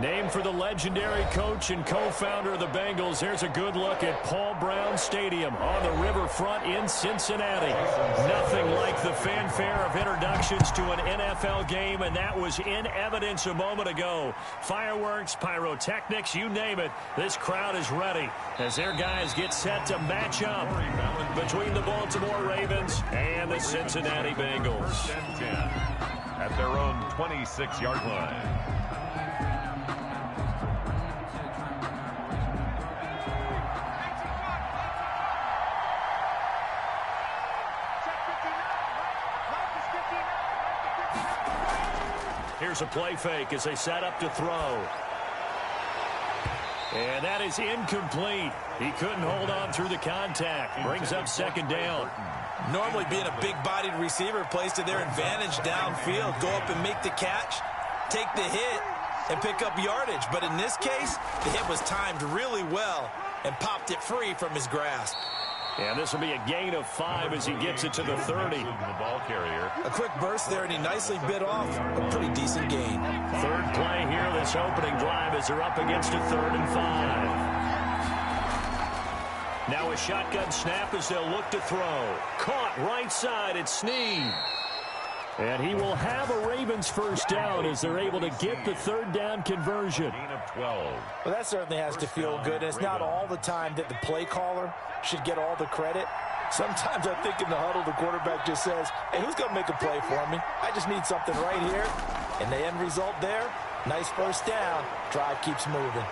Named for the legendary coach and co-founder of the Bengals, here's a good look at Paul Brown Stadium on the riverfront in Cincinnati. Nothing like the fanfare of introductions to an NFL game, and that was in evidence a moment ago. Fireworks, pyrotechnics, you name it. This crowd is ready as their guys get set to match up between the Baltimore Ravens and the Cincinnati Bengals. First and 10 at their own 26-yard line. Here's a play fake as they set up to throw. And that is incomplete. He couldn't hold on through the contact. Brings up second down. Normally being a big-bodied receiver plays to their advantage downfield. Go up and make the catch, take the hit, and pick up yardage. But in this case, the hit was timed really well and popped it free from his grasp. And this will be a gain of 5 as he gets it to the 30. The ball carrier. A quick burst there, and he nicely bit off a pretty decent gain. Third play here, this opening drive, as they're up against a 3rd and 5. Now a shotgun snap as they'll look to throw. Caught right side, it's Snead. And he will have a Ravens first down as they're able to get the 3rd down conversion. Gain of 12. Well, that certainly has to feel good. It's not all the time that the play caller should get all the credit. Sometimes I think in the huddle, the quarterback just says, hey, who's going to make a play for me? I just need something right here. And the end result there, nice first down. Drive keeps moving.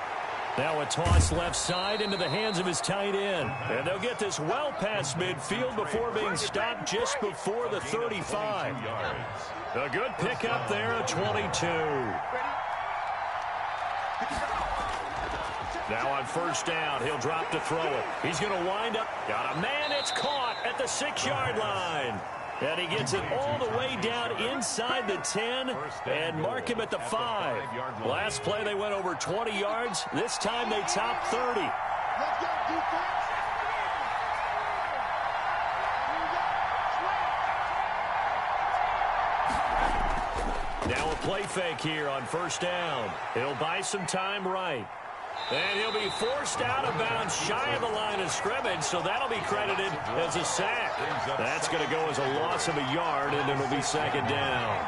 Now a toss left side into the hands of his tight end. And they'll get this well past midfield before being stopped just before the 35. A good pickup there at 22. Now on first down, he'll drop to throw it. He's going to wind up. Got a man, it's caught at the 6-yard line. And he gets it all the way down inside the 10 and mark him at the 5. Last play, they went over 20 yards. This time, they top 30. Now a play fake here on first down. He'll buy some time right. And he'll be forced out of bounds shy of the line of scrimmage, so that'll be credited as a sack. That's going to go as a loss of a yard, and it'll be second down.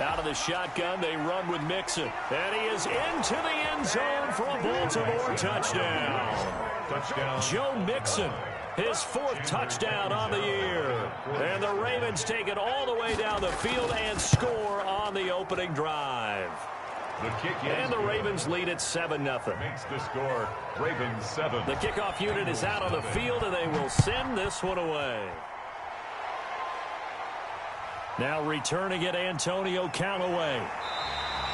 Out of the shotgun, they run with Mixon. And he is into the end zone for a Baltimore touchdown. Joe Mixon, his 4th touchdown on the year. And the Ravens take it all the way down the field and score on the opening drive. The kick and the Ravens lead at 7-0. Makes the score Ravens 7. The kickoff unit is out on the field, and they will send this one away. Now returning it, Antonio Callaway.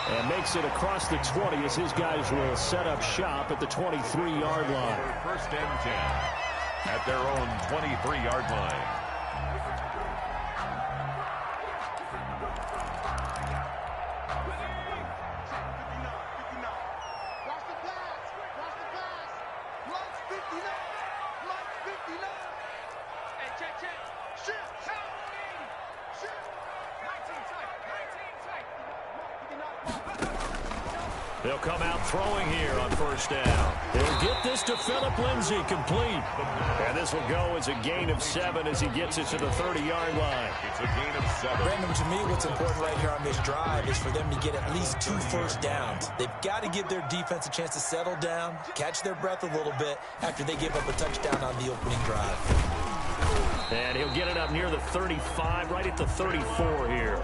And makes it across the 20 as his guys will set up shop at the 23-yard line. First and 10 at their own 23-yard line. They'll come out throwing here on first down. They'll get this to Phillip Lindsay, complete. And this will go as a gain of 7 as he gets it to the 30-yard line. It's a gain of 7. Brandon, to me, what's important right here on this drive is for them to get at least 2 first downs. They've got to give their defense a chance to settle down, catch their breath a little bit after they give up a touchdown on the opening drive. And he'll get it up near the 35, right at the 34 here.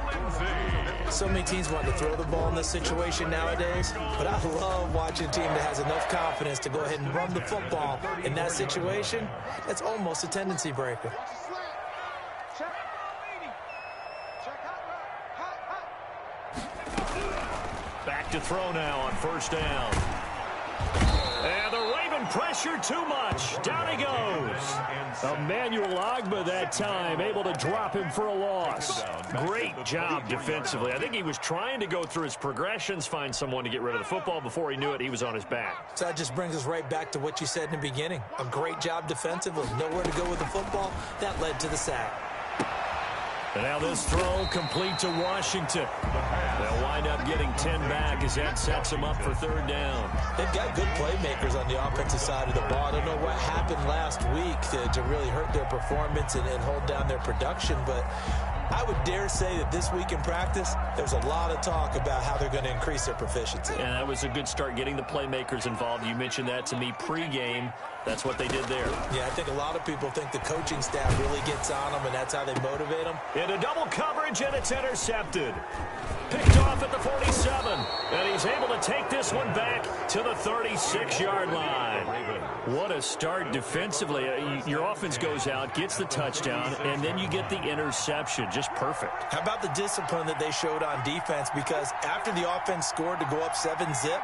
So many teams want to throw the ball in this situation nowadays, but I love watching a team that has enough confidence to go ahead and run the football in that situation. That's almost a tendency breaker. Back to throw now on first down. And the Raven pressure too much. Down he goes. Emmanuel Ogbah that time able to drop him for a loss. Great job defensively. I think he was trying to go through his progressions, find someone to get rid of the football. Before he knew it, he was on his back. So that just brings us right back to what you said in the beginning. A great job defensively. Nowhere to go with the football. That led to the sack. And now this throw complete to Washington. They'll wind up getting 10 back as that sets them up for third down. They've got good playmakers on the offensive side of the ball. I don't know what happened last week to really hurt their performance and hold down their production, but I would dare say that this week in practice, there's a lot of talk about how they're going to increase their proficiency. And that was a good start getting the playmakers involved. You mentioned that to me pregame. That's what they did there. Yeah, I think a lot of people think the coaching staff really gets on them, and that's how they motivate them. Into double coverage, and it's intercepted. Picked off at the 47, and he's able to take this one back to the 36-yard line. What a start defensively. Your offense goes out, gets the touchdown, and then you get the interception. Just perfect. How about the discipline that they showed on defense? Because after the offense scored to go up 7-zip,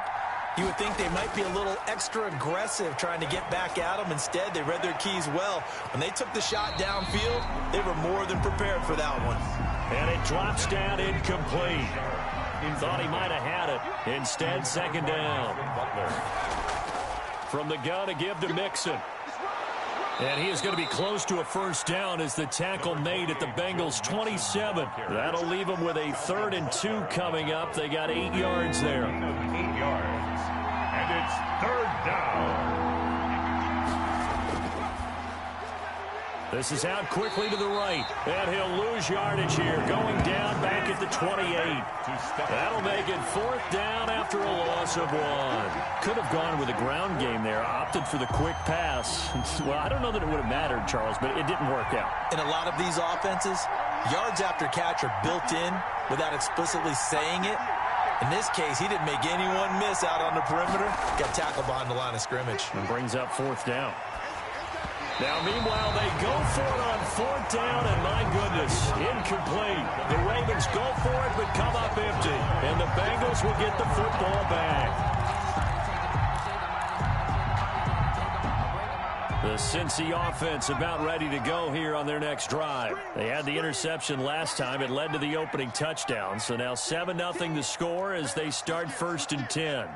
you would think they might be a little extra aggressive trying to get back at them. Instead, they read their keys well. When they took the shot downfield, they were more than prepared for that one. And it drops down incomplete. Thought he might have had it. Instead, second down. From the gun, a give to Mixon. And he is going to be close to a first down as the tackle made at the Bengals' 27. That'll leave them with a 3rd and 2 coming up. They got 8 yards there. 8 yards. And it's third down. This is out quickly to the right. And he'll lose yardage here. Going down back at the 28. That'll make it 4th down after a loss of 1. Could have gone with a ground game there. Opted for the quick pass. Well, I don't know that it would have mattered, Charles, but it didn't work out. In a lot of these offenses, yards after catch are built in without explicitly saying it. In this case, he didn't make anyone miss out on the perimeter. Got tackled behind the line of scrimmage. And brings up 4th down. Now, meanwhile, they go for it on 4th down, and my goodness, incomplete. The Ravens go for it, but come up empty. And the Bengals will get the football back. The Cincy offense about ready to go here on their next drive. They had the interception last time. It led to the opening touchdown. So now 7-0 the score as they start 1st and 10.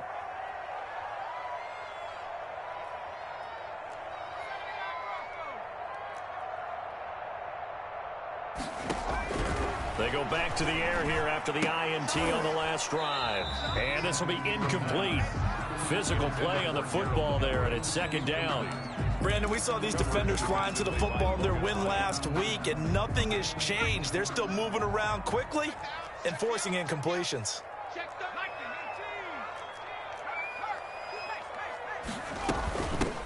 They go back to the air here after the INT on the last drive. And this will be incomplete. Physical play on the football there, and it's 2nd down. Brandon, we saw these defenders flying to the football in their win last week, and nothing has changed. They're still moving around quickly and forcing incompletions.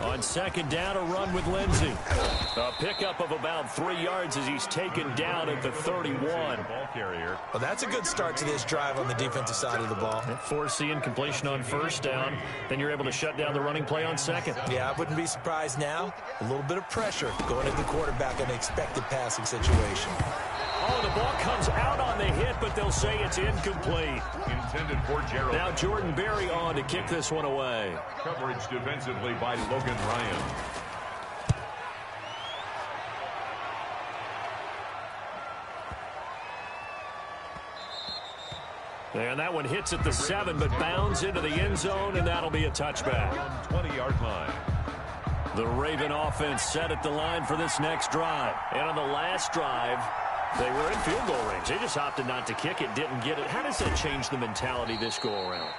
On 2nd down, a run with Lindsey. A pickup of about 3 yards as he's taken down at the 31. Well, that's a good start to this drive on the defensive side of the ball. Force the incompletion on 1st down. Then you're able to shut down the running play on 2nd. Yeah, I wouldn't be surprised now. A little bit of pressure going at the quarterback in an expected passing situation. Oh, the ball comes out on the hit, but they'll say it's incomplete. Intended for Gerald. Now Jordan Berry on to kick this one away. Coverage defensively by Logan Ryan. And that one hits at the 7, but bounds into the end zone, and that'll be a touchback. 20-yard line. The Raven offense set at the line for this next drive. And on the last drive, they were in field goal range. They just opted not to kick it, didn't get it. How does that change the mentality this go-around?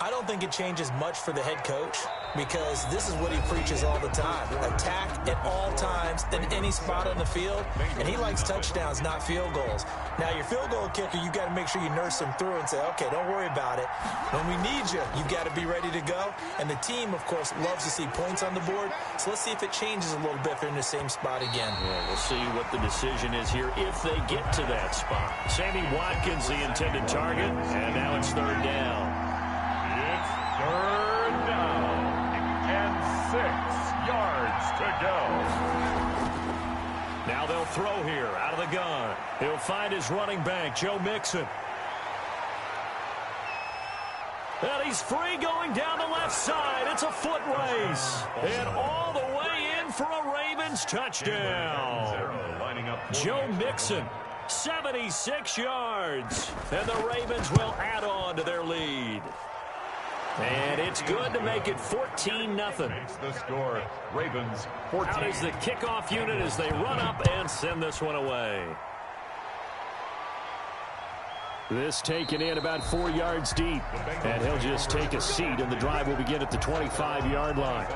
I don't think it changes much for the head coach because this is what he preaches all the time. Attack at all times in any spot on the field, and he likes touchdowns, not field goals. Now, your field goal kicker, you've got to make sure you nurse him through and say, okay, don't worry about it. When we need you, you've got to be ready to go. And the team, of course, loves to see points on the board. So let's see if it changes a little bit if they're in the same spot again. Yeah, we'll see what the decision is here if they get to that spot. Sammy Watkins, the intended target, and now it's 3rd down. It's 3rd down and 6 yards to go. Now they'll throw here out of the gun. He'll find his running back, Joe Mixon. And he's free going down the left side. It's a foot race. And all the way in for a Ravens touchdown. Joe Mixon, 76 yards. And the Ravens will add on to their lead. And it's good to make it 14-0. Makes the score. Ravens 14. Out is the kickoff unit as they run up and send this one away. This taken in about 4 yards deep. And he'll just take a seat, and the drive will begin at the 25-yard line.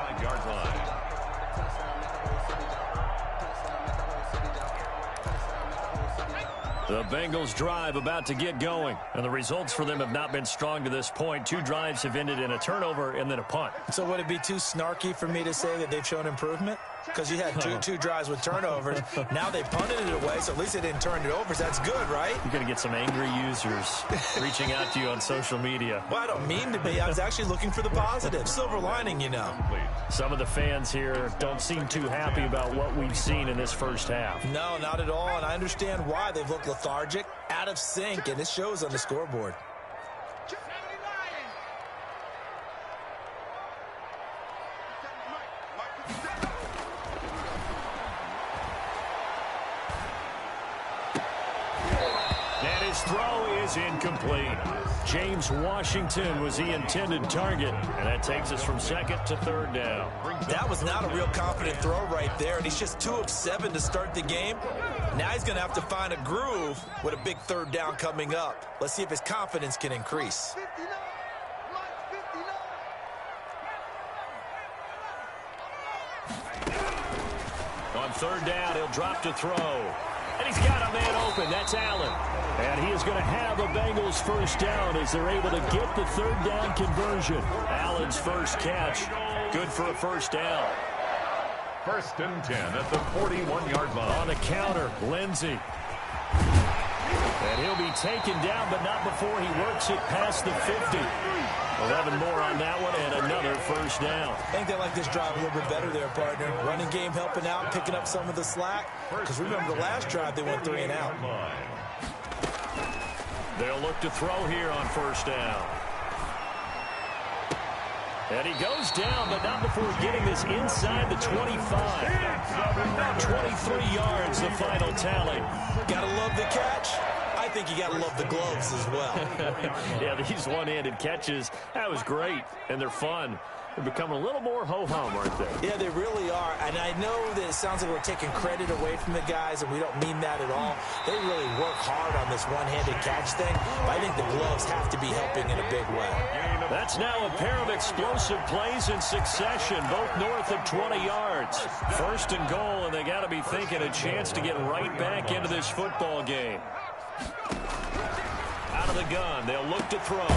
The Bengals drive about to get going, and the results for them have not been strong to this point. 2 drives have ended in a turnover and then a punt. So would it be too snarky for me to say that they've shown improvement? Because you had two drives with turnovers. Now they punted it away, so at least they didn't turn it over. So that's good, right? You're going to get some angry users reaching out to you on social media. Well, I don't mean to be. I was actually looking for the positive. Silver lining, you know. Some of the fans here don't seem too happy about what we've seen in this first half. No, not at all, and I understand why. They've looked lethargic, out of sync, and it shows on the scoreboard. Throw is incomplete. James Washington was the intended target, and that takes us from second to third down. That was not a real confident throw right there, and he's just 2 of 7 to start the game. Now he's going to have to find a groove with a big third down coming up. Let's see if his confidence can increase. On third down, he'll drop to throw. And he's got a man open. That's Allen. And he is going to have the Bengals first down as they're able to get the third down conversion. Allen's first catch. Good for a first down. 1st and 10 at the 41-yard line. On the counter, Lindsey. And he'll be taken down, but not before he works it past the 50. 11 more on that one, and another first down. I think they like this drive a little bit better there, partner. Running game helping out, picking up some of the slack. Because remember, the last drive, they went 3 and out. They'll look to throw here on first down. And he goes down, but not before getting this inside the 25. 23 yards, the final tally. Gotta love the catch. I think you got to love the gloves as well. Yeah, these one-handed catches, that was great, and they're fun. They're becoming a little more ho-hum, aren't they? Yeah, they really are, and I know that it sounds like we're taking credit away from the guys, and we don't mean that at all. They really work hard on this one-handed catch thing, but I think the gloves have to be helping in a big way. That's now a pair of explosive plays in succession, both north of 20 yards. 1st and goal, and they got to be thinking a chance to get right back into this football game. Out of the gun, they'll look to throw.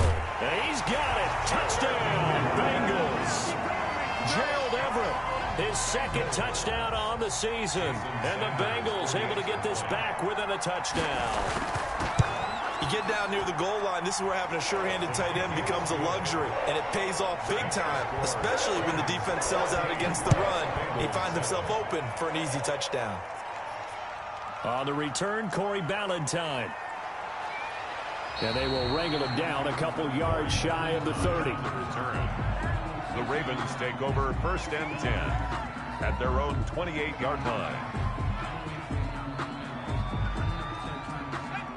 And he's got it. Touchdown, Bengals. Gerald Everett, his 2nd touchdown on the season. And the Bengals able to get this back within a touchdown. You get down near the goal line, this is where having a sure-handed tight end becomes a luxury. And it pays off big time, especially when the defense sells out against the run. He finds himself open for an easy touchdown. On the return, Corey Ballantyne. And they will wrangle him down a couple yards shy of the 30. The Ravens take over 1st and 10 at their own 28-yard line.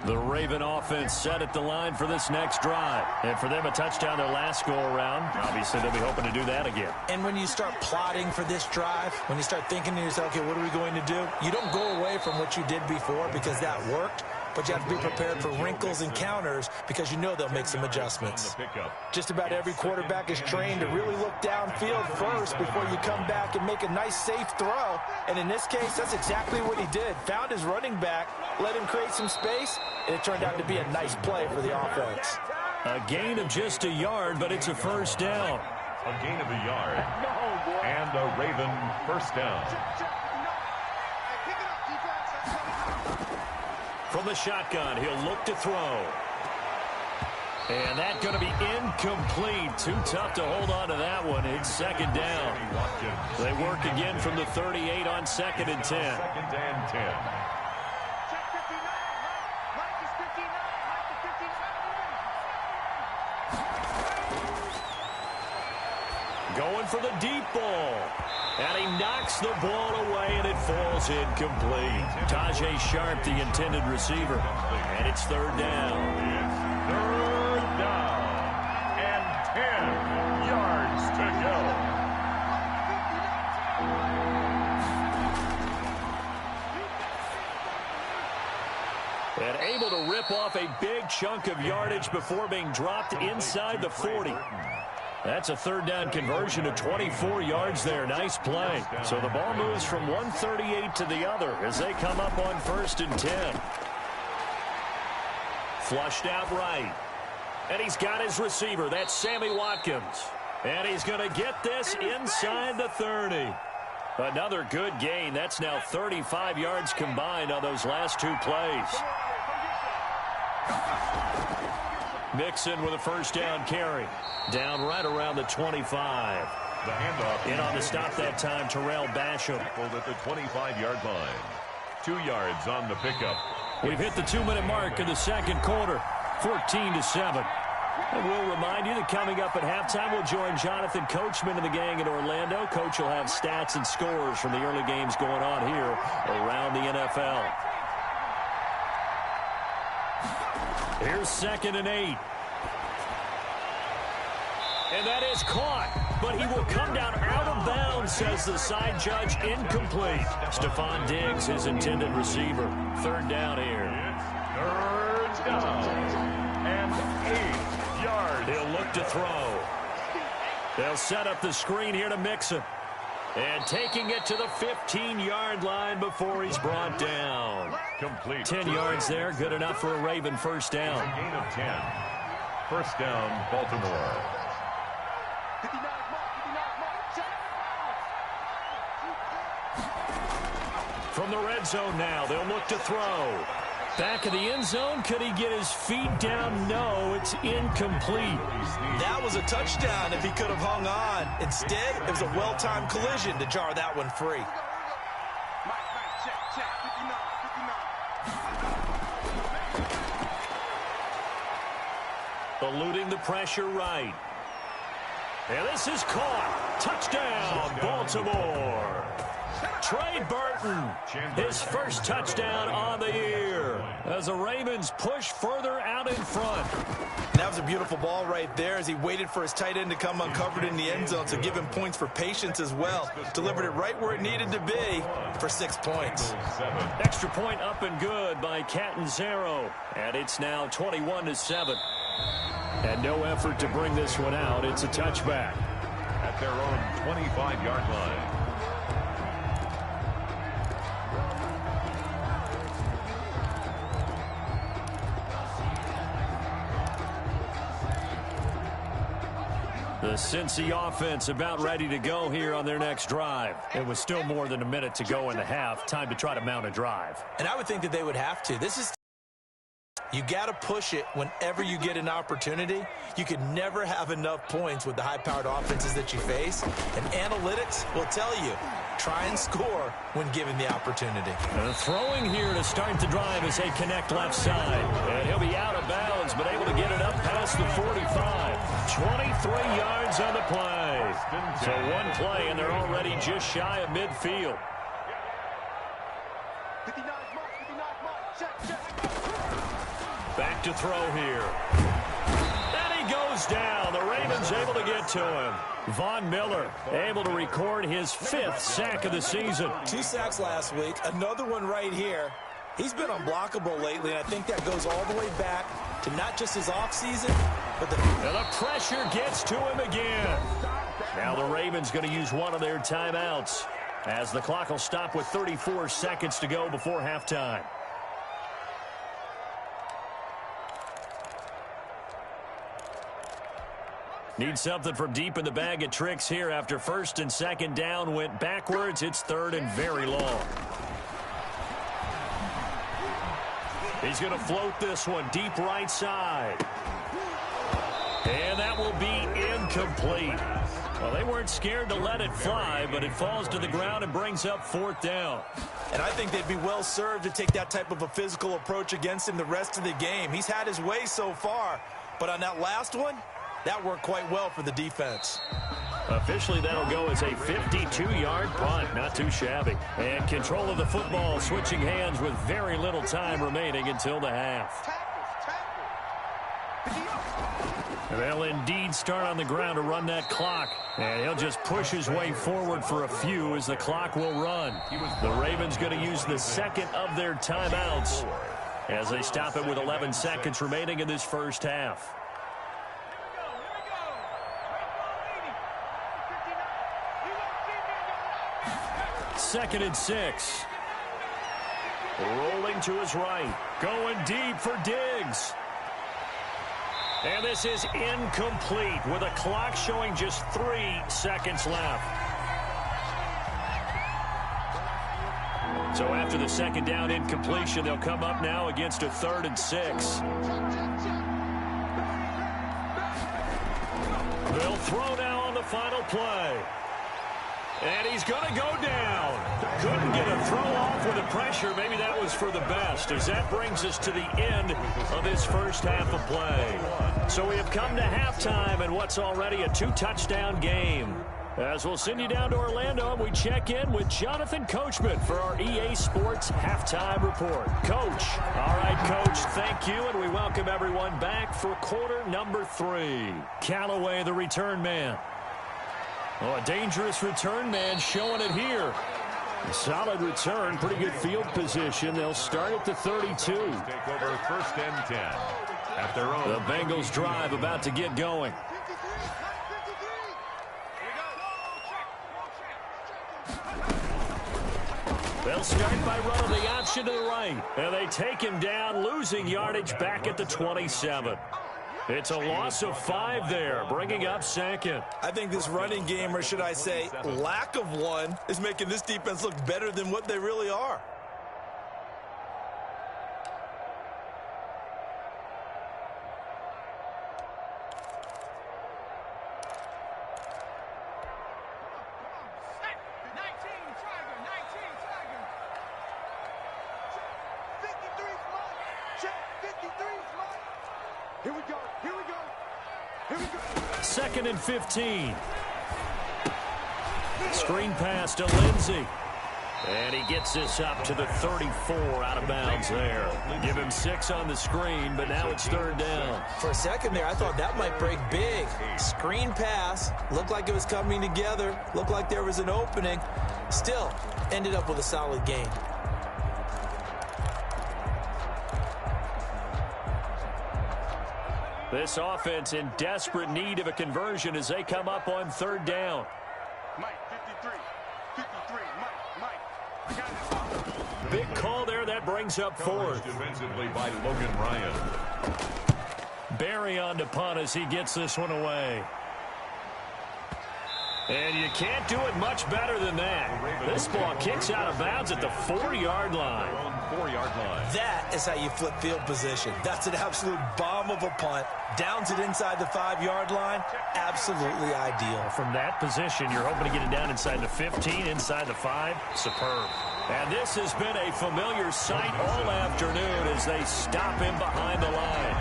The Raven offense set at the line for this next drive. And for them, a touchdown their last go-around. Obviously, they'll be hoping to do that again. And when you start plotting for this drive, when you start thinking to yourself, okay, what are we going to do? You don't go away from what you did before because that worked. But you have to be prepared for wrinkles and counters because you know they'll make some adjustments. Just about every quarterback is trained to really look downfield first before you come back and make a nice, safe throw. And in this case, that's exactly what he did. Found his running back, let him create some space, and it turned out to be a nice play for the offense. A gain of just a yard, but it's a first down. A gain of a yard. And a Raven first down. From the shotgun, he'll look to throw. And that's going to be incomplete. Too tough to hold on to that one. It's 2nd down. They work again from the 38 on 2nd and 10. 2nd and 10. Going for the deep ball. And he knocks the ball away, and it falls incomplete. Tajay Sharp, the intended receiver. And it's 3rd down. It's 3rd down. And 10 yards to go. An able to rip off a big chunk of yardage before being dropped inside the 40. That's a third down conversion of 24 yards there. Nice play. So the ball moves from 138 to the other as they come up on 1st and 10. Flushed out right. And he's got his receiver. That's Sammy Watkins. And he's going to get this inside the 30. Another good gain. That's now 35 yards combined on those last two plays. Mixon with a first down carry. Down right around the 25. The handoff. In on the stop that time, Terrell Basham. At the 25-yard line. 2 yards on the pickup. We've hit the 2-minute mark in the second quarter. 14-7. And we'll remind you that coming up at halftime, we'll join Jonathan Coachman and the gang in Orlando. Coach will have stats and scores from the early games going on here around the NFL. Here's 2nd and 8. And that is caught, but he will come down out of bounds, says the side judge. Incomplete. Stephon Diggs, his intended receiver. 3rd down here. It's 3rd down and 8 yards. He'll look to throw. They'll set up the screen here to Mixon. And taking it to the 15-yard line before he's brought down. Complete. 10 yards there, good enough for a Raven first down. A gain of 10. First down, Baltimore. From the red zone now, they'll look to throw. Back of the end zone, could he get his feet down? No, it's incomplete. That was a touchdown if he could have hung on. Instead, it was a well-timed collision to jar that one free. Eluding the pressure right. And this is caught. Touchdown, Baltimore. Trey Burton, his first touchdown on the year as the Ravens push further out in front. And that was a beautiful ball right there as he waited for his tight end to come uncovered in the end zone, so give him points for patience as well. Delivered it right where it needed to be for 6 points. Extra point up and good by Catanzaro, and it's now 21-7. And no effort to bring this one out. It's a touchback. At their own 25-yard line. The Cincy offense about ready to go here on their next drive. It was still more than a minute to go in the half. Time to try to mount a drive. And I would think that they would have to. You got to push it whenever you get an opportunity. You can never have enough points with the high-powered offenses that you face. And analytics will tell you, try and score when given the opportunity. Throwing here to start the drive as they connect left side. And he'll be out of bounds, but able to get it up past the 45. 23 yards on the play. So one play, and they're already just shy of midfield. Back to throw here. And he goes down. The Ravens able to get to him. Von Miller able to record his 5th sack of the season. 2 sacks last week. Another one right here. He's been unblockable lately, and I think that goes all the way back to not just his offseason, but and the pressure gets to him again. Now the Ravens going to use one of their timeouts as the clock will stop with 34 seconds to go before halftime. Need something from deep in the bag of tricks here after 1st and 2nd down went backwards. It's 3rd and very long. He's going to float this one deep right side. And that will be incomplete. Well, they weren't scared to let it fly, but it falls to the ground and brings up 4th down. And I think they'd be well served to take that type of a physical approach against him the rest of the game. He's had his way so far, but on that last one, that worked quite well for the defense. Officially, that'll go as a 52-yard punt. Not too shabby. And control of the football switching hands with very little time remaining until the half. And they'll indeed start on the ground to run that clock. And he'll just push his way forward for a few as the clock will run. The Ravens going to use the 2nd of their timeouts as they stop it with 11 seconds remaining in this first half. Second and 6. Rolling to his right. Going deep for Diggs. And this is incomplete with a clock showing just 3 seconds left. So after the second down incompletion, they'll come up now against a 3rd and 6. They'll throw now on the final play. And he's going to go down. Couldn't get a throw off with the pressure. Maybe that was for the best, as that brings us to the end of this first half of play. So we have come to halftime in what's already a 2-touchdown game. As we'll send you down to Orlando, and we check in with Jonathan Coachman for our EA Sports Halftime Report. Coach. All right, Coach, thank you, and we welcome everyone back for quarter number 3. Callaway, the return man. Oh, a dangerous return man showing it here. A solid return, pretty good field position. They'll start at the 32. Take over 1st and 10 at their own. The Bengals drive about to get going. They'll start by running the option to the right. And they take him down, losing yardage back at the 27. It's a loss of 5 there, bringing up 2nd. I think this running game, or should I say lack of one, is making this defense look better than what they really are. Second and 15. Screen pass to Lindsey. And he gets this up to the 34 out of bounds there. Give him 6 on the screen, but now it's 3rd down. For a second there, I thought that might break big. Screen pass. Looked like it was coming together. Looked like there was an opening. Still, ended up with a solid gain. This offense in desperate need of a conversion as they come up on 3rd down. Mike, 53, Mike. Big call there. That brings up 4th. Defensively by Logan Ryan. Barry on to punt as he gets this one away. And you can't do it much better than that. This ball kicks out of bounds at the 4-yard line. 4-yard line. That is how you flip field position. That's an absolute bomb of a punt. Downs it inside the 5-yard line. Absolutely ideal. From that position, you're hoping to get it down inside the 15, inside the 5. Superb. And this has been a familiar sight all afternoon as they stop him behind the line.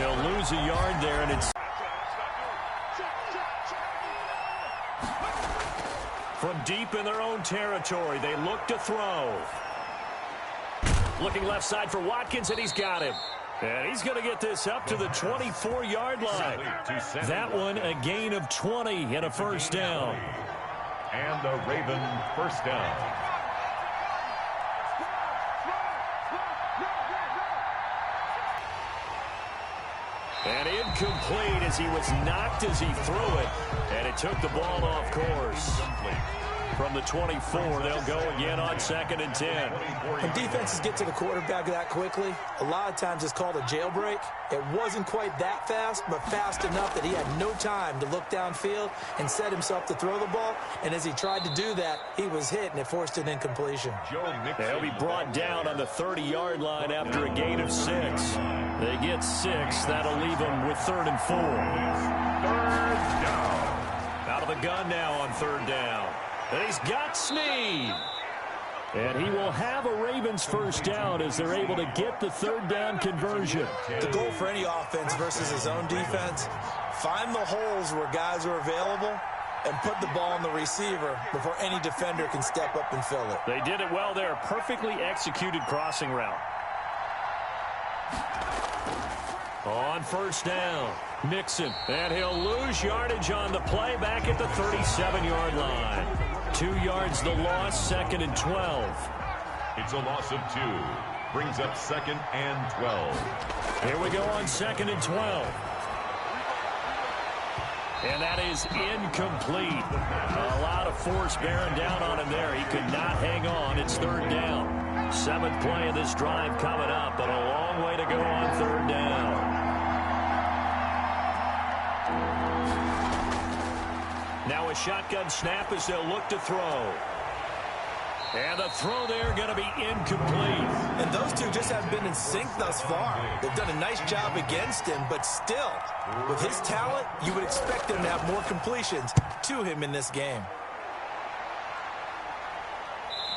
He'll lose a yard there, and it's from deep in their own territory. They look to throw. Looking left side for Watkins, and he's got him. And he's going to get this up to the 24-yard line. That one a gain of 20 and a 1st down. And a Raven 1st down. And incomplete as he was knocked as he threw it. And it took the ball off course. From the 24, they'll go again on 2nd and 10. When defenses get to the quarterback that quickly, a lot of times it's called a jailbreak. It wasn't quite that fast, but fast enough that he had no time to look downfield and set himself to throw the ball. And as he tried to do that, he was hit, and it forced an incompletion. They'll be brought down on the 30-yard line after a gain of 6. They get 6. That'll leave them with 3rd and 4. 3rd down. Out of the gun now on 3rd down. And he's got Snead. And he will have a Ravens 1st down as they're able to get the 3rd down conversion. The goal for any offense versus his own defense, find the holes where guys are available and put the ball on the receiver before any defender can step up and fill it. They did it well there. Perfectly executed crossing route. On 1st down, Mixon. And he'll lose yardage on the play back at the 37-yard line. 2 yards the loss, 2nd and 12. It's a loss of 2. Brings up 2nd and 12. Here we go on 2nd and 12. And that is incomplete. A lot of force bearing down on him there. He could not hang on. It's 3rd down. 7th play of this drive coming up, but a long way to go on 3rd down. Now a shotgun snap as they'll look to throw. And the throw there going to be incomplete. And those two just haven't been in sync thus far. They've done a nice job against him, but still, with his talent, you would expect him to have more completions to him in this game.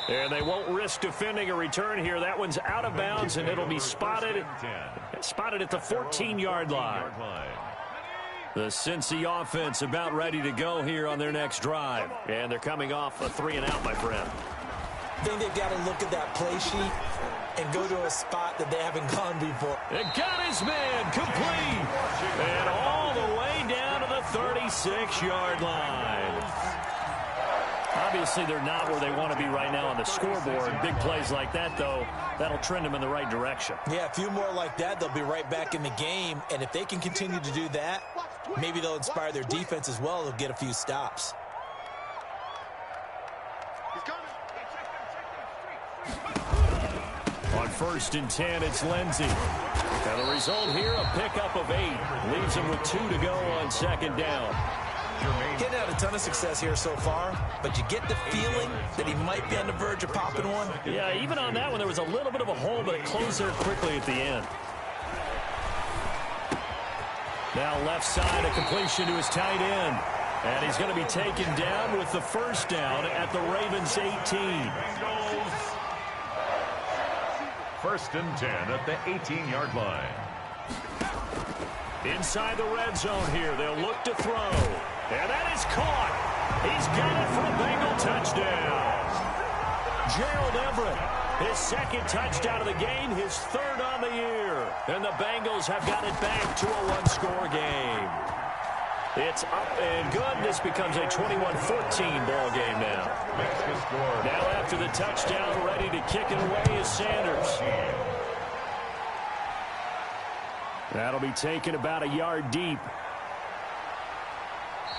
And they won't risk defending a return here. That one's out of bounds, and it'll be spotted at the 14-yard line. The Cincy offense about ready to go here on their next drive. And they're coming off a 3-and-out, my friend. I think they've got to look at that play sheet and go to a spot that they haven't gone before. It got his man complete. And all the way down to the 36-yard line. Obviously, they're not where they want to be right now on the scoreboard. Big plays like that, though, that'll trend them in the right direction. Yeah, a few more like that, they'll be right back in the game. And if they can continue to do that, maybe they'll inspire their defense as well. They'll get a few stops. On 1st and 10, it's Lindsey. And the result here, a pickup of 8. Leaves him with 2 to go on 2nd down. Getting out a ton of success here so far, but you get the feeling that he might be on the verge of popping one. Yeah, even on that one, there was a little bit of a hole, but it closed there quickly at the end. Now left side, a completion to his tight end. And he's going to be taken down with the 1st down at the Ravens 18. 1st and 10 at the 18-yard line. Inside the red zone here, they'll look to throw. And that is caught. He's got it for a Bengal touchdown. Gerald Everett, his 2nd touchdown of the game, his 3rd on the year. And the Bengals have got it back to a 1-score game. It's up and good. This becomes a 21-14 ball game now. Now after the touchdown, ready to kick it away is Sanders. That'll be taken about a yard deep.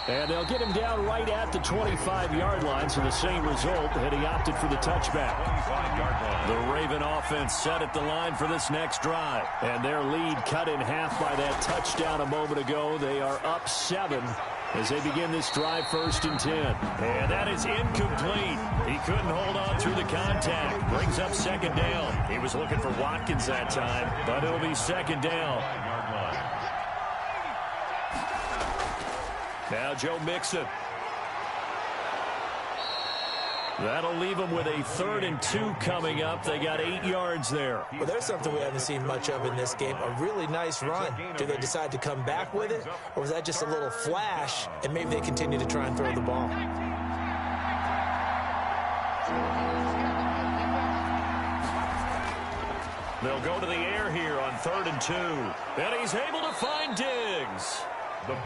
And they'll get him down right at the 25-yard line, so the same result, and he opted for the touchback. The Raven offense set at the line for this next drive. And their lead cut in half by that touchdown a moment ago. They are up 7 as they begin this drive 1st and 10. And that is incomplete. He couldn't hold on through the contact. Brings up 2nd down. He was looking for Watkins that time, but it'll be 2nd down. Now Joe Mixon. That'll leave them with a 3rd and 2 coming up. They got 8 yards there. Well, there's something we haven't seen much of in this game. A really nice run. Do they decide to come back with it? Or was that just a little flash, and maybe they continue to try and throw the ball? They'll go to the air here on 3rd and 2. And he's able to find Diggs.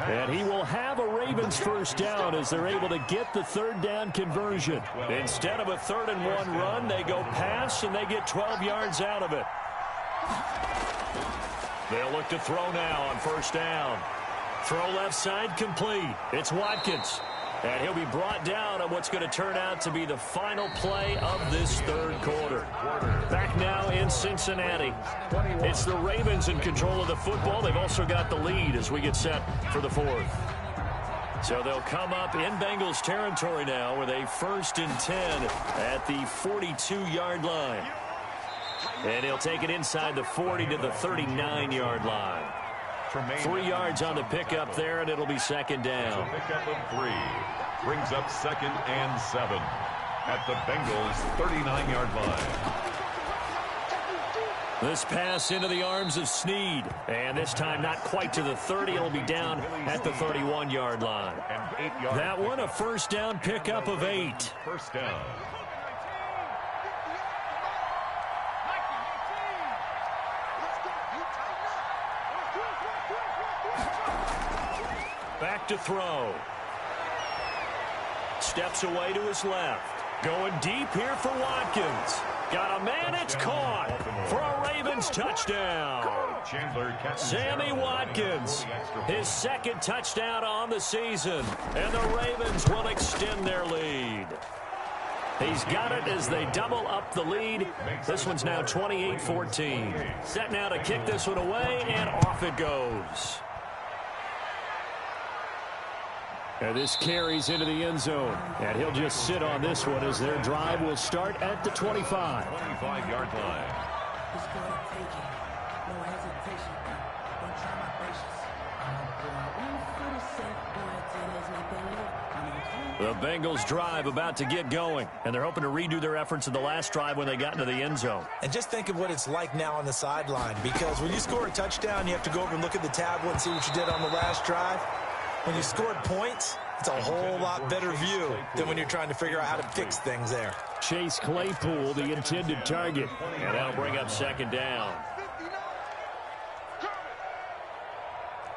And he will have a Ravens 1st down as they're able to get the 3rd down conversion. Instead of a 3rd and 1 run, they go pass, and they get 12 yards out of it. They'll look to throw now on 1st down. Throw left side complete. It's Watkins. And he'll be brought down on what's going to turn out to be the final play of this 3rd quarter. Back now in Cincinnati. It's the Ravens in control of the football. They've also got the lead as we get set for the 4th. So they'll come up in Bengals territory now with a 1st and 10 at the 42-yard line. And he'll take it inside the 40 to the 39-yard line. 3 yards on the pickup there, and it'll be 2nd down. Pickup of 3 brings up 2nd and 7 at the Bengals 39-yard line. This pass into the arms of Snead, and this time not quite to the 30. It'll be down at the 31-yard line. That one a 1st down pickup of 8. 1st down. Back to throw. Steps away to his left. Going deep here for Watkins. Got a man, it's caught for a Ravens touchdown. Sammy Watkins, his second touchdown on the season, and the Ravens will extend their lead. He's got it as they double up the lead. This one's now 28-14. Set now to kick this one away, and off it goes. And this carries into the end zone. And he'll just sit on this one as their drive will start at the 25. 25-yard line. The Bengals drive about to get going, and they're hoping to redo their efforts in the last drive when they got into the end zone. And just think of what it's like now on the sideline, because when you score a touchdown, you have to go over and look at the tablet and see what you did on the last drive. When you scored points, it's a whole lot better view than when you're trying to figure out how to fix things there. Chase Claypool, the intended target, and that'll bring up second down.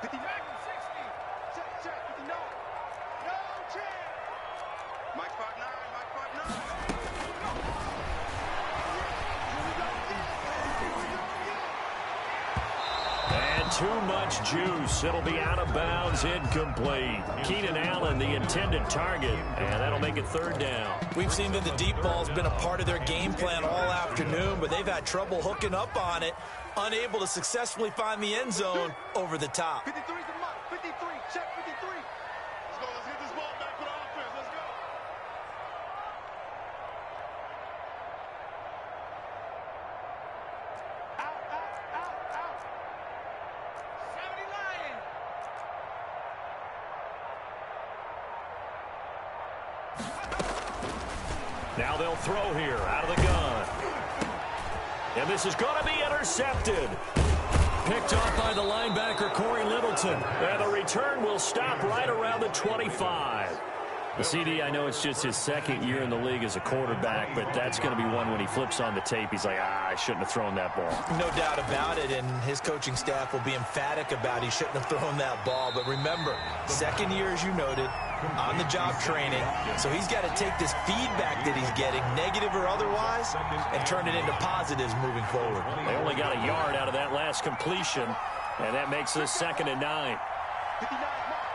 59, 60. Check, 59. No chance. Mike 5'9", Mike 5'9". And too much juice. It'll be out of bounds, incomplete. Keenan Allen, the intended target, and that'll make it third down. We've seen that the deep ball's been a part of their game plan all afternoon, but they've had trouble hooking up on it, unable to successfully find the end zone over the top. 53's the mark. 53. Check 53. Let's go. Let's get this ball back for the offense. Let's go. Out. 70 Lion. Now they'll throw here out of the gun. And this is going to be intercepted. Picked off by the linebacker, Corey Littleton. And the return will stop right around the 25. The CD, I know it's just his second year in the league as a quarterback, but that's going to be one when he flips on the tape. He's like, I shouldn't have thrown that ball. No doubt about it, and his coaching staff will be emphatic about he shouldn't have thrown that ball. But remember, second year, as you noted, on-the-job training. So he's got to take this feedback that he's getting, negative or otherwise, and turn it into positives moving forward. They only got a yard out of that last completion, and that makes this 2nd and 9. 59 mark.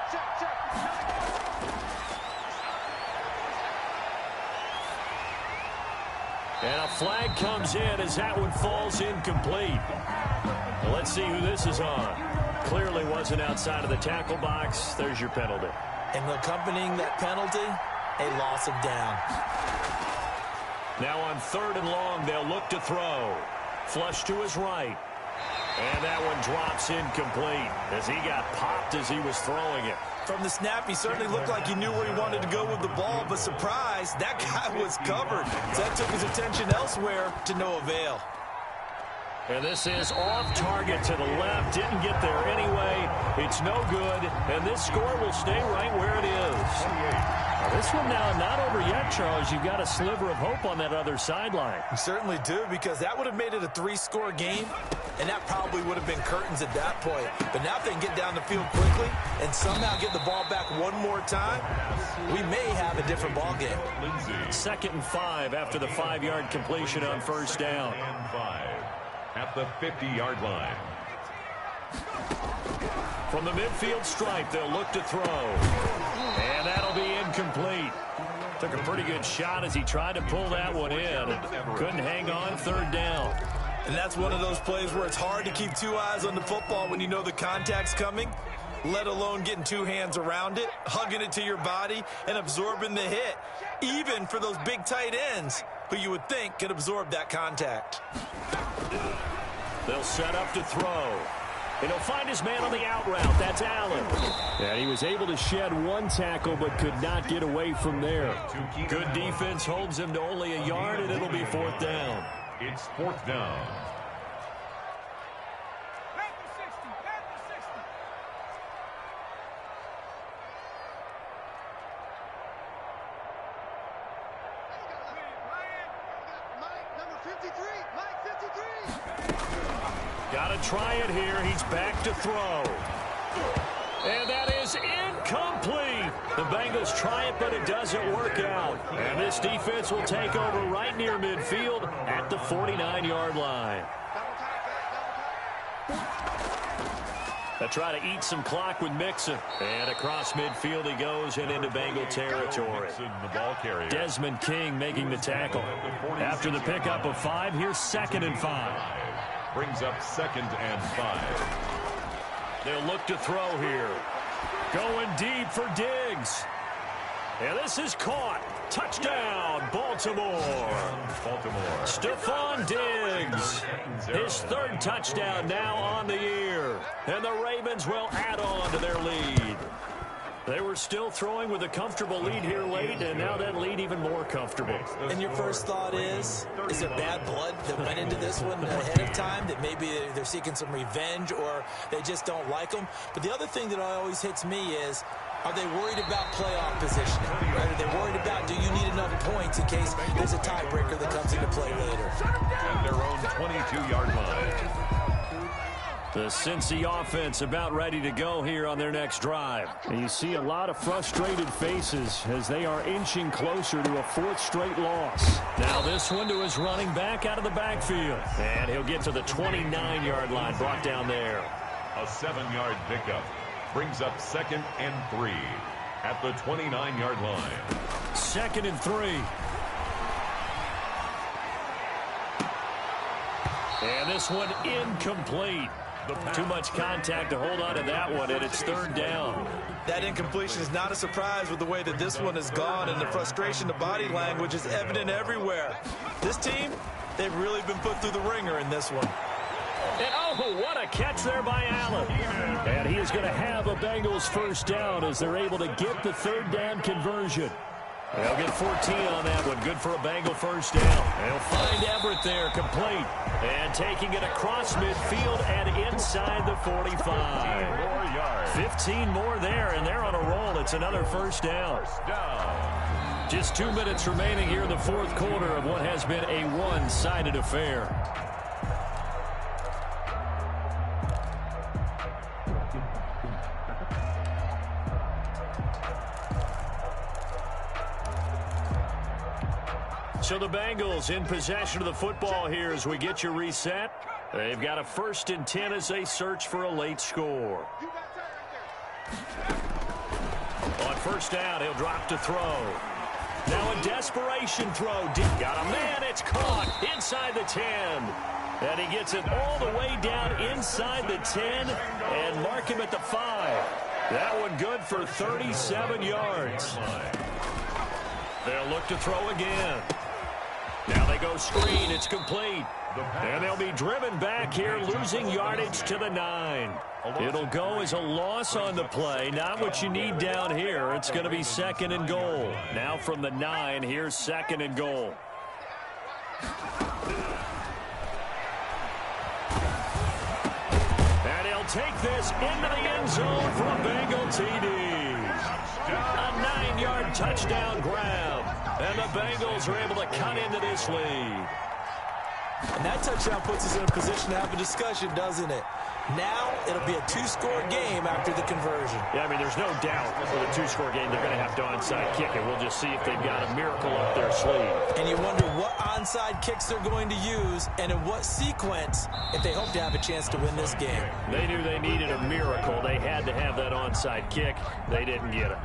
Check. 59. And a flag comes in as that one falls incomplete. Well, let's see who this is on. Clearly wasn't outside of the tackle box. There's your penalty. And accompanying that penalty, a loss of down. Now on 3rd and long, they'll look to throw. Flush to his right. And that one drops incomplete as he got popped as he was throwing it. From the snap, he certainly looked like he knew where he wanted to go with the ball, but surprise, that guy was covered. So that took his attention elsewhere to no avail. And this is off target to the left. Didn't get there anyway. It's no good. And this score will stay right where it is. Now this one now not over yet, Charles. You've got a sliver of hope on that other sideline. You certainly do, because that would have made it a 3-score game, and that probably would have been curtains at that point. But now if they can get down the field quickly and somehow get the ball back one more time, we may have a different ball game. 2nd and 5 after the 5-yard completion on 1st down. And 5 at the 50-yard line. From the midfield stripe, they'll look to throw. And that'll be incomplete. Took a pretty good shot as he tried to pull that one in. Couldn't hang on 3rd down. And that's one of those plays where it's hard to keep 2 eyes on the football when you know the contact's coming, let alone getting 2 hands around it, hugging it to your body, and absorbing the hit, even for those big tight ends who you would think could absorb that contact. They'll set up to throw. And he'll find his man on the out route. That's Allen. And he was able to shed 1 tackle but could not get away from there. Good defense holds him to only a yard, and it'll be 4th down. It's 4th down. Got to try it here. He's back to throw. And that is incomplete. The Bengals try it, but it doesn't work out. And this defense will take over right near midfield at the 49-yard line. They try to eat some clock with Mixon. And across midfield he goes and into Bengal territory. Desmond King making the tackle. After the pickup of 5, here's 2nd and 5. Brings up 2nd and 5. They'll look to throw here. Going deep for Diggs. And this is caught. Touchdown, Baltimore. Stephon Diggs. His 3rd touchdown now on the year. And the Ravens will add on to their lead. They were still throwing with a comfortable lead here late, and now that lead even more comfortable. And your first thought is there bad blood that went into this one ahead of time, that maybe they're seeking some revenge or they just don't like them? But the other thing that always hits me is, are they worried about playoff positioning? Right? Are they worried about, do you need enough points in case there's a tiebreaker that comes into play later? At their own 22-yard line. The Cincy offense about ready to go here on their next drive. And you see a lot of frustrated faces as they are inching closer to a 4th straight loss. Now this one to his running back out of the backfield. And he'll get to the 29-yard line, brought down there. A 7-yard pickup brings up 2nd and 3 at the 29-yard line. 2nd and 3. And this one incomplete. Too much contact to hold on to that one, and it's 3rd down. That incompletion is not a surprise with the way that this one has gone, and the frustration, the body language is evident everywhere. This team, they've really been put through the ringer in this one. And oh, what a catch there by Allen. And he is going to have a Bengals 1st down as they're able to get the 3rd down conversion. They'll get 14 on that one. Good for a Bengal 1st down. They'll find Everett there, complete. And taking it across midfield and inside the 45. 15 more there, and they're on a roll. It's another 1st down. Just 2 minutes remaining here in the 4th quarter of what has been a one-sided affair. So the Bengals in possession of the football here as we get you reset. They've got a 1st and 10 as they search for a late score. On 1st down, he'll drop to throw. Now a desperation throw. Got a man, it's caught inside the 10. And he gets it all the way down inside the 10 and mark him at the 5. That one good for 37 yards. They'll look to throw again. Now they go screen. It's complete. And they'll be driven back here, losing yardage to the 9. It'll go as a loss on the play. Not what you need down here. It's going to be 2nd and goal. Now from the 9, here's 2nd and goal. And he'll take this into the end zone for a Bengal TD. A 9-yard touchdown grab. And the Bengals are able to cut into this lead. And that touchdown puts us in a position to have a discussion, doesn't it? Now it'll be a 2-score game after the conversion. Yeah, I mean, there's no doubt for the 2-score game they're going to have to onside kick it. We'll just see if they've got a miracle up their sleeve. And you wonder what onside kicks they're going to use and in what sequence if they hope to have a chance to win this game. They knew they needed a miracle. They had to have that onside kick. They didn't get it.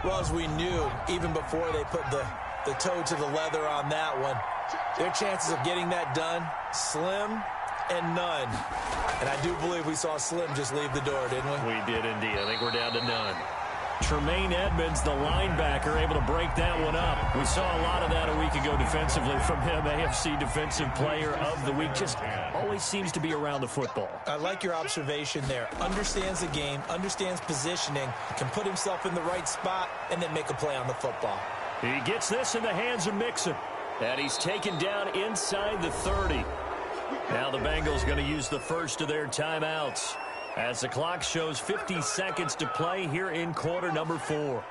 Well, as we knew, even before they put the toe to the leather on that one, their chances of getting that done, slim and none. And I do believe we saw Slim just leave the door, didn't we? We did indeed. I think we're down to none. Tremaine Edmonds, the linebacker, able to break that one up. We saw a lot of that a week ago defensively from him. AFC Defensive Player of the Week. Just always seems to be around the football. I like your observation there. Understands the game, understands positioning, can put himself in the right spot, and then make a play on the football. He gets this in the hands of Mixon. And he's taken down inside the 30. Now the Bengals going to use the first of their timeouts as the clock shows 50 seconds to play here in quarter number 4.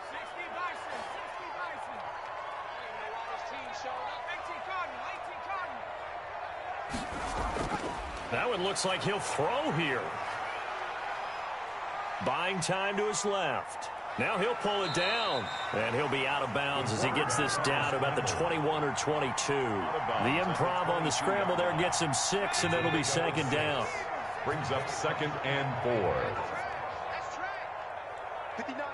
That one looks like he'll throw here. Buying time to his left. Now he'll pull it down, and he'll be out of bounds as he gets this down to about the 21 or 22. The improv on the scramble there gets him 6, and it'll be second down. Brings up 2nd and 4. 59.